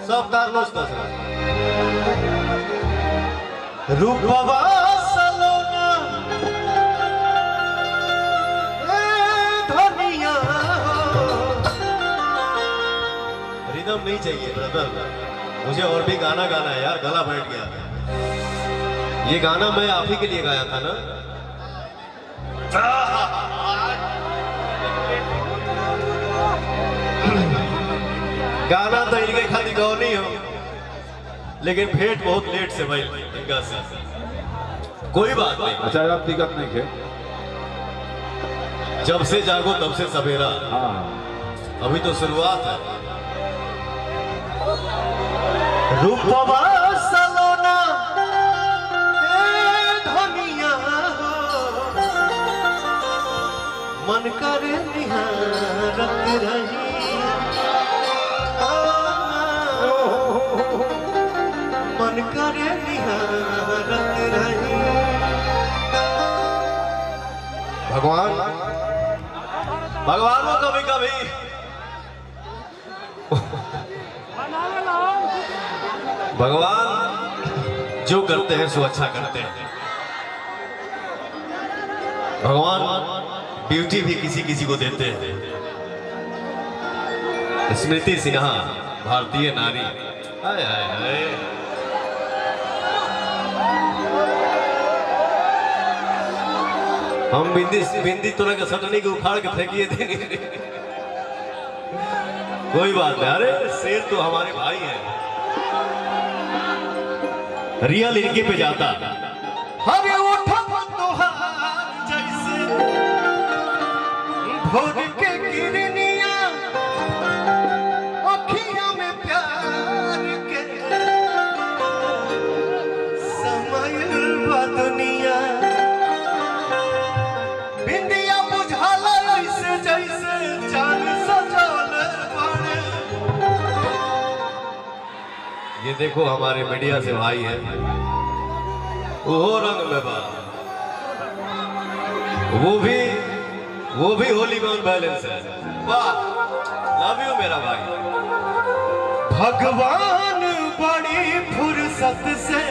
सब तारलोच दसरा रूपवा सलोना धनिया रिदम नहीं चाहिए ब्रदर, मुझे और भी गाना गाना है यार, गला बैठ गया। ये गाना मैं आप ही के लिए गाया था ना। गाना तो इनके खाली गाओ नहीं हो, लेकिन भेंट बहुत लेट से भाई इनका से। कोई बात नहीं। अच्छा आप दिक्कत नहीं है, जब से जागो तब से सवेरा। हाँ अभी तो शुरुआत है। रूपवा सलोना धनिया मन करे निहारत रही, मन करे निहारत रही। भगवान भगवान को कभी कभी भगवान जो करते हैं सो अच्छा करते हैं। भगवान ब्यूटी भी किसी किसी को देते हैं। स्मृति सिन्हा भारतीय नारी, हाय हाय हाय। हम बिंदी तुरंत सटनी को उखाड़ के फेंकिए देंगे। कोई बात नहीं, अरे शेर तो हमारे भाई हैं। रियल इनके पे जाता। हरे उठा तोहार जैसे भोर के किरनिया, अखियों में प्यार के समय बा दुनिया। बिंदिया बुझाला ऐसे जैसे चांद सजल बने। ये देखो हमारे मीडिया से भाई है, वो रंग में बात, वो भी होली में बैलेंस है। वाह, लव यू मेरा भाई। भगवान बड़ी फुर्सत से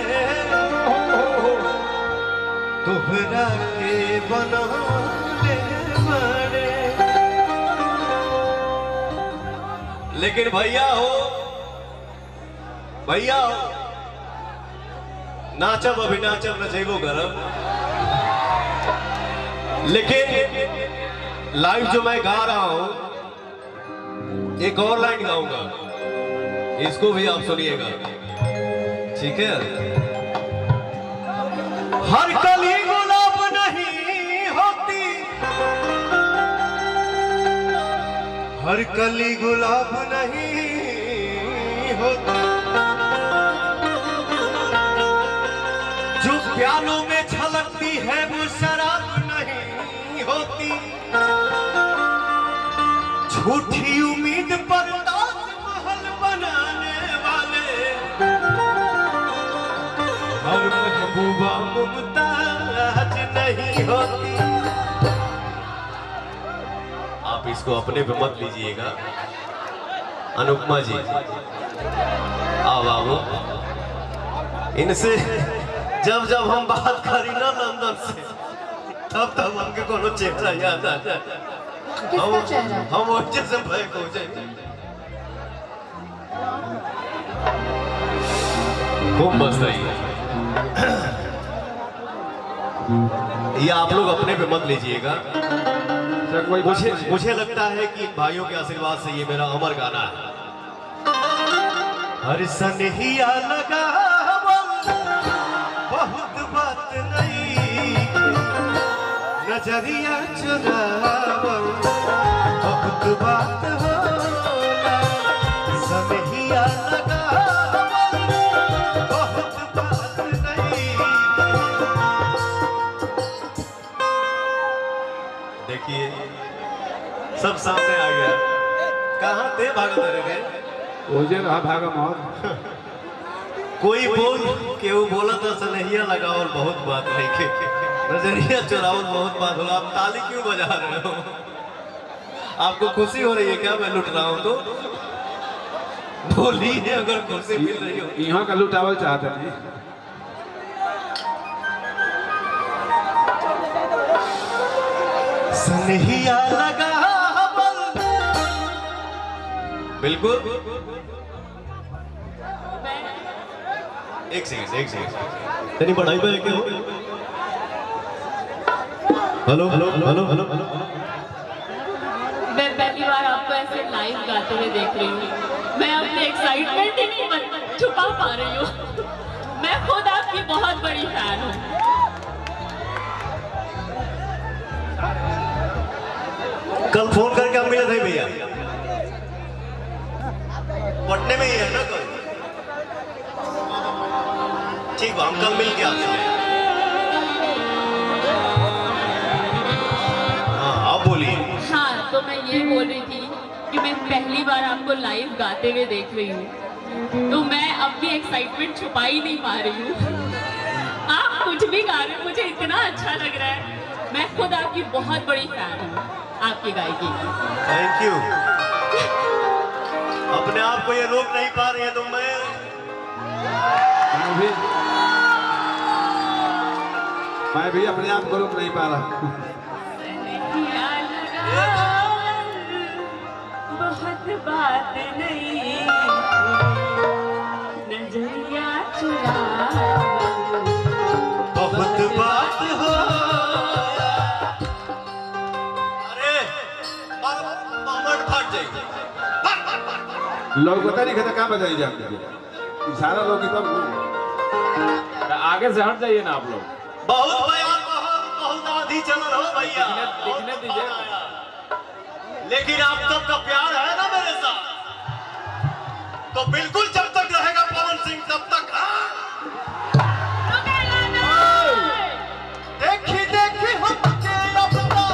तुहरा के बनौले बड़े। लेकिन भैया हो नाचब अभी नाचब नचेबो गरम। लेकिन लाइव जो मैं गा रहा हूं, एक और लाइन गाऊंगा, इसको भी आप सुनिएगा, ठीक है? हर कली गुलाब नहीं होती, हर कली गुलाब नहीं होती। जो प्यालों में छलकती है वो शराब नहीं होती। झूठी उम्मीद पर ताजमहल बनाने वाले हर महबूबा मुमताज नहीं होती। आप इसको अपने पे मत लीजिएगा। अनुपमा जी आओ आओ, इनसे जब जब हम बात करी ना लंदन से, तब तब हमके कोनो चेहरा याद आ जाए। हम वजह से बैक हो जाए। खूब मस्त है ये, आप लोग अपने पे मत लीजिएगा। मुझे लगता है कि भाइयों के आशीर्वाद से ये मेरा अमर गाना है। हर सनहिया लगा बहुत बात नहीं, नजरिया चुरावल बहुत बात होला। सनहिया लगा बहुत बात नहीं। देखिए सब सामने आ गया। कहाँ थे भागते रहे? ओजे रहा भागा मौत। कोई बोल के वो बोला था सनहिया लगाओ बहुत बात नहीं के, नजरिया चुराओ बहुत बात होला। आप ताली क्यों बजा रहे हो? आपको खुशी हो रही है क्या मैं लुट रहा हूं? तो बोलिए अगर कुर्सी मिल रही हो। यहाँ का लुटावल चाहते नहीं। सनहिया लगा बल। बिल्कुल। एक सेकंड तेरी पढ़ाई पे क्या हो? Hello hello hello hello hello. मैं पहली बार आपको ऐसे लाइव गाते हुए देख रही हूँ। मैं अपनी एक्साइटमेंट ही नहीं छुपा पा रही हूँ। मैं खुद आपकी बहुत बड़ी फैन हूँ। कल फोन करके हम मिले थे भैया, पटने में ही है ना कल? ठीक है, हम कल मिल के आते हैं। हाँ आप बोलिए। हाँ, तो मैं ये बोल रही थी कि मैं पहली बार आपको लाइव गाते हुए देख रही हूँ, तो मैं अपनी एक्साइटमेंट छुपा ही नहीं पा रही हूँ। आप कुछ भी गा रहे हो, मुझे इतना अच्छा लग रहा है। मैं खुद आपकी बहुत बड़ी फैन हूँ, आपकी गायकी। Thank you. अपने आप को ये रोक नहीं पा रही है तो मैं भी अपने आप को रोक नहीं पा रहा। बहुत बात नहीं, नजरिया चुरा बहुत बात हो। अरे मामट फट जाएगी। लोग पता नहीं कहता कहाँ बजाई जाते हैं। इशारा लोग तब ना। आगे से हट जाइए ना आप लोग। बहुत बयान, बहुत आंधी चल रहा हो भैया। दिखने दीजिए। लेकिन आप सबका प्यार है ना मेरे साथ, तो बिल्कुल जब तक रहेगा पवन सिंह तब तक। देखी देखी हमके अपना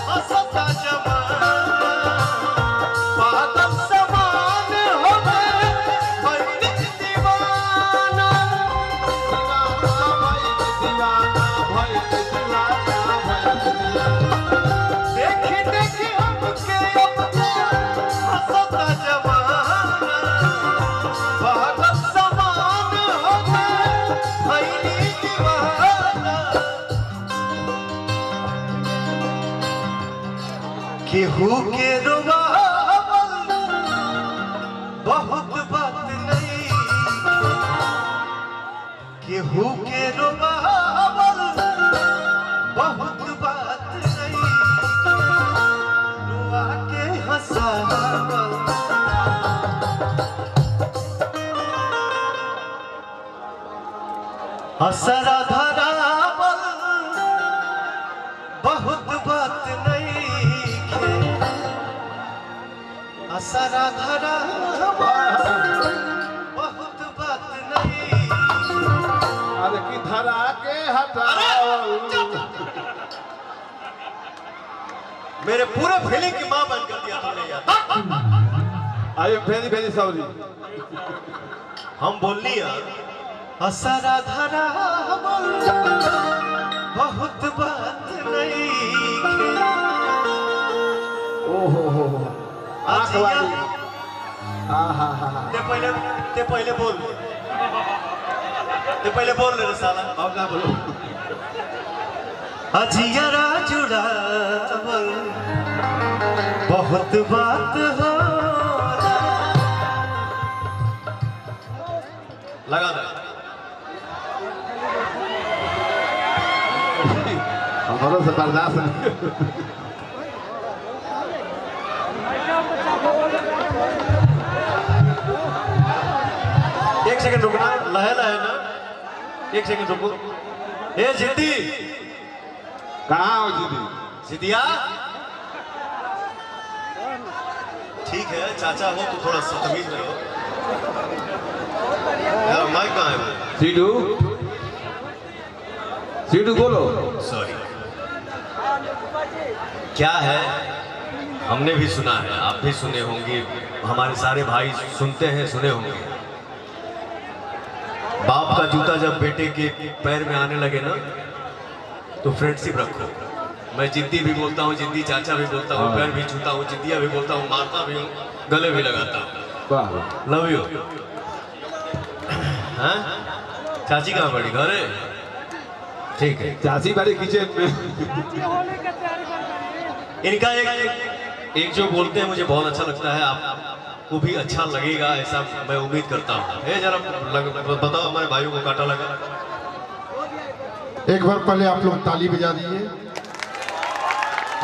हंसता जमाना, पागल समान हो गए भइल दीवाना। देखी देखी हमके अपना हंसता जमाना, पागल समान हो गए भइल दीवाना। केहू के रुबावल बहुत बात नहीं, केहू के रुबावल बहुत बात नहीं, रुआ के हंसावल असरा धरावल बहुत बात नहीं, असरा धरावल बहुत बात नहीं। अरे की धरा के हटाओ। मेरे पूरे फीलिंग की मां बन कर दिया तुमने यार। I am very very sorry. हम बोल लिया असरा धरावल बहुत बात नहीं। ओहो हो आँख वाली। ते पहले बोल रे साला। अब ना बोलो। अजियरा जुड़ावल बहुत बात हो। लगा दे। हमारा से बर्दाश्त नहीं। एक सेकंड रुकना, लहे लहे ना, एक सेकंड रुको। ए जिद्दी, कहाँ हो दीदी? जिदिया ठीक है, चाचा हो तो थोड़ा सतमीज में हो यार। माइक कहाँ है? सीडू सीडू बोलो। सॉरी। क्या है, हमने भी सुना है, आप भी सुने होंगे, हमारे सारे भाई सुनते हैं, सुने होंगे। बाप का जूता जब बेटे के पैर में आने लगे ना, तो फ्रेंडशिप रखो। मैं जिद्दी भी बोलता हूँ, जिद्दी चाचा भी बोलता हूँ, पैर भी छूता हूँ, जिद्दिया भी बोलता हूँ, मारता भी हूँ, गले भी लगाता हूँ। वाह लव यू। हाँ चाची कहाँ बड़ी घर है? ठीक है। चाची बड़ी किचन में। इनका एक जो बोलते हैं मुझे बहुत अच्छा लगता है, आपको भी अच्छा लगेगा ऐसा मैं उम्मीद करता हूँ। जरा बताओ हमारे भाइयों को काटा लगा। एक बार पहले आप लोग ताली बजा दीजिए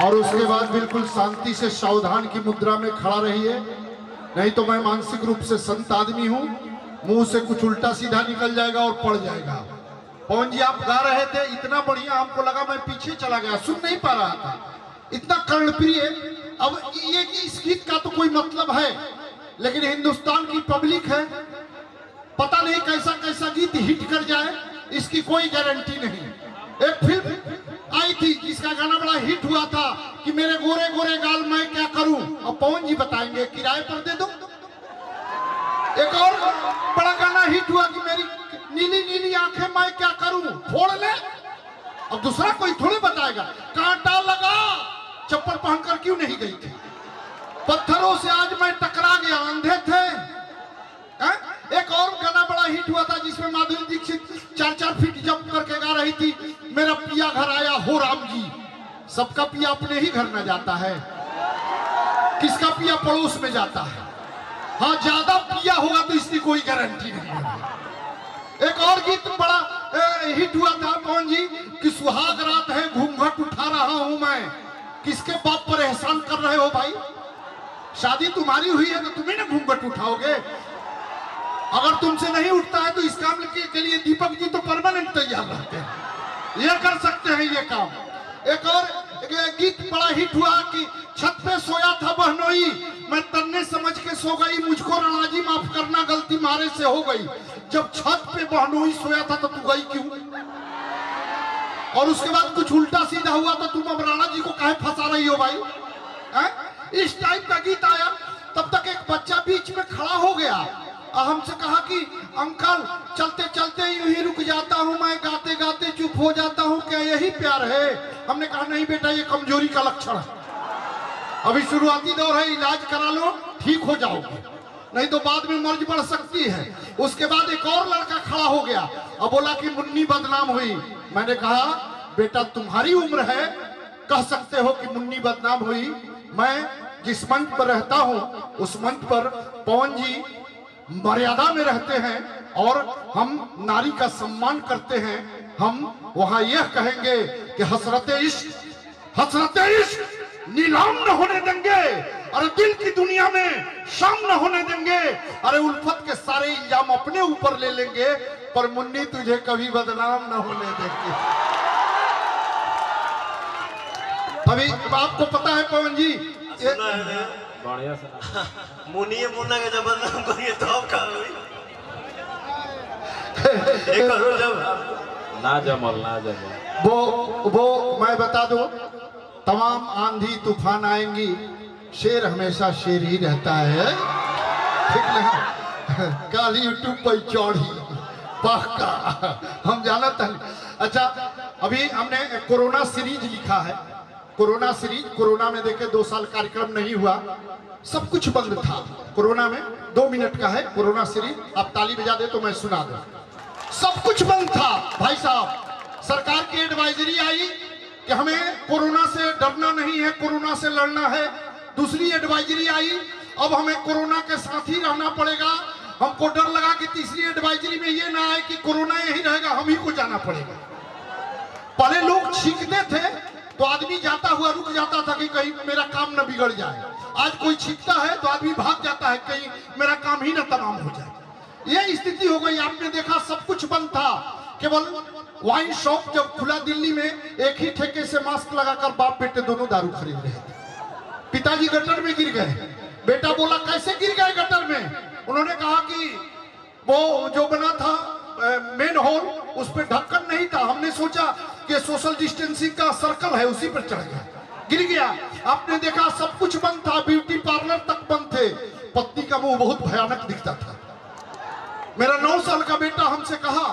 और उसके बाद बिल्कुल शांति से सावधान की मुद्रा में खड़ा रहिए, नहीं तो मैं मानसिक रूप से संत आदमी हूँ, मुंह से कुछ उल्टा सीधा निकल जाएगा और पड़ जाएगा। पवन जी आप गा रहे थे इतना बढ़िया, हमको लगा मैं पीछे चला गया, सुन नहीं पा रहा था, इतना कर्णप्रिय। अब ये कि इस गीत का तो कोई मतलब है, लेकिन हिंदुस्तान की पब्लिक है, पता नहीं कैसा कैसा गीत हिट कर जाए, इसकी कोई गारंटी नहीं। एक फिल्म आई थी जिसका गाना बड़ा हिट हुआ था कि मेरे गोरे गोरे गाल मैं क्या करूं, और पवन जी बताएंगे किराए पर दे दो। एक और बड़ा गाना हिट हुआ कि मेरी नीली नीली आंखें मैं क्या करूं, फोड़ ले। अब दूसरा कोई थोड़ी बताएगा। कांटा लगा चप्पल पहनकर क्यों नहीं गई थी, पत्थरों से आज मैं टकरा गया, अंधे थे। एक और गाना बड़ा हिट हुआ था जिसमें माधुरी दीक्षित 4-4 फीट जंप करके गा रही थी, मेरा पिया घर आया हो राम जी। सबका पिया अपने ही घर में जाता है, किसका पिया पड़ोस में जाता है। हाँ ज्यादा पिया होगा तो इसकी कोई गारंटी नहीं है। एक और गीत बड़ा हिट हुआ था पवन जी कि सुहाग रात है घूंघट उठा रहा हूं मैं। किसके बाप पर एहसान कर रहे हो भाई? शादी तुम्हारी हुई है तो तुम्हें ना घूंघट उठाओगे। अगर तुमसे नहीं उठता है तो इस काम के लिए दीपक जी तो परमानेंट तैयार रहते हैं, ये कर सकते हैं ये काम। एक और गीत बड़ा हिट हुआ कि छत पे सोया था बहनोई, मैं तन्ने समझ के सो गई, मुझको राणा जी माफ करना गलती मारे से हो गई। जब छत पे बहनोई सोया था तो तू गई क्यों? और उसके बाद कुछ उल्टा सीधा हुआ तो तुम अब राणा जी को काहे फंसा रही हो भाई? इस टाइप का गीत आया, तब तक एक बच्चा बीच में खड़ा हो गया, हमसे कहा कि अंकल चलते चलते यूं ही रुक जाता हूं मैं, गाते गाते चुप हो जाता हूं, क्या यही प्यार है? हमने कहा नहीं बेटा ये कमजोरी का लक्षण है, अभी शुरुआती दौर है, इलाज करा लो ठीक हो जाओगे, नहीं तो बाद में मर्ज बढ़ सकती है। उसके बाद एक और लड़का खड़ा हो गया और बोला कि मुन्नी बदनाम हुई। मैंने कहा बेटा तुम्हारी उम्र है, कह सकते हो कि मुन्नी बदनाम हुई, मैं जिस मंच पर रहता हूं उस मंच पर पवन जी मर्यादा में रहते हैं और हम नारी का सम्मान करते हैं। हम वहां यह कहेंगे कि हसरते इश्क नीलाम न होने देंगे, और दिल की दुनिया में शाम न होने देंगे, अरे उल्फत के सारे इल्जाम अपने ऊपर ले लेंगे, पर मुन्नी तुझे कभी बदनाम न होने देंगे। अभी आपको पता है पवन जी सुना है बढ़िया सुना। मुनिए मुन्ना के जब बदनाम करिए तो अब कहाँ हुई? एक करो जब ना जमल ना जमल। वो मैं बता दूं, तमाम आंधी तूफान आएंगी, शेर हमेशा शेर ही रहता है, ठीक ना? कल यूट्यूब पर चौड़ी पक्का हम जाना था। अच्छा अभी हमने कोरोना सीरीज लिखा है, कोरोना सीरीज, कोरोना में देखे 2 साल कार्यक्रम नहीं हुआ, सब कुछ बंद था कोरोना में। 2 मिनट का है कोरोना सीरीज, आप ताली बजा दे तो मैं सुना दूं। सब कुछ बंद था भाई साहब, सरकार की एडवाइजरी आई कि हमें कोरोना से डरना नहीं है, कोरोना से लड़ना है। दूसरी एडवाइजरी आई, अब हमें कोरोना के साथ ही रहना पड़ेगा। हमको डर लगा कि तीसरी एडवाइजरी में ये ना आए कि कोरोना यही रहेगा, हम ही को जाना पड़ेगा। पहले लोग छींकते थे तो आदमी जाता हुआ रुक जाता था कि कहीं मेरा काम न बिगड़ जाए, आज कोई छींकता है तो आदमी भाग जाता है कहीं मेरा काम ही न तमाम हो जाए। यह स्थिति हो गई। आपने देखा सब कुछ बंद था, केवल वाइन शॉप जब खुला दिल्ली में, एक ही ठेके से मास्क लगाकर बाप बेटे दोनों दारू खरीद रहे थे। पिताजी गटर में गिर गए, बेटा बोला कैसे गिर गए गटर में? उन्होंने कहा कि वो जो बना था मेन होल, उस पर ढक्कन नहीं था, हमने सोचा कि सोशल डिस्टेंसिंग का सर्कल है उसी पर चढ़ गया, गिर गया। आपने देखा सब कुछ बंद था, ब्यूटी पार्लर तक बंद थे। पत्नी का मुंह बहुत भयानक दिखता था। मेरा 9 साल का बेटा हमसे कहा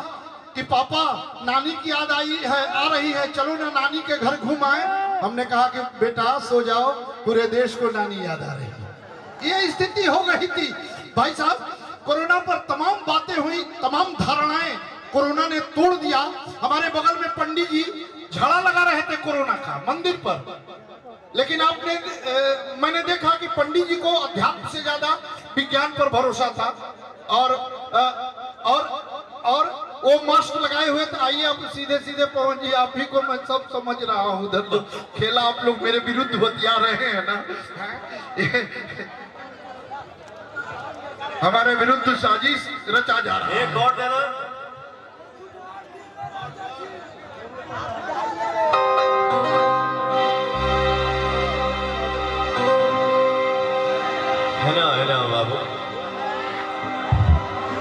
कि पापा नानी की याद आ रही है, चलो ना नानी के घर घूम आए। हमने कहा कि बेटा सो जाओ, पूरे देश को नानी याद आ रही है। ये स्थिति हो गई थी। भाई साहब, कोरोना पर तमाम बातें हुई, तमाम धारणाएं कोरोना ने तोड़ दिया। हमारे बगल में पंडित जी झड़ा लगा रहे थे कोरोना का मंदिर पर, लेकिन मैंने देखा कि पंडित जी को अध्यात्म से ज्यादा विज्ञान पर भरोसा था। और वो मास्क लगाए हुए थे। आइए अब सीधे सीधे पवन जी, आप ही को मैं सब समझ रहा हूँ। उधर तो खेला आप लोग मेरे विरुद्ध बतिया रहे हैं ना, हमारे विरुद्ध साजिश रचा जा रहा है। एक और देना।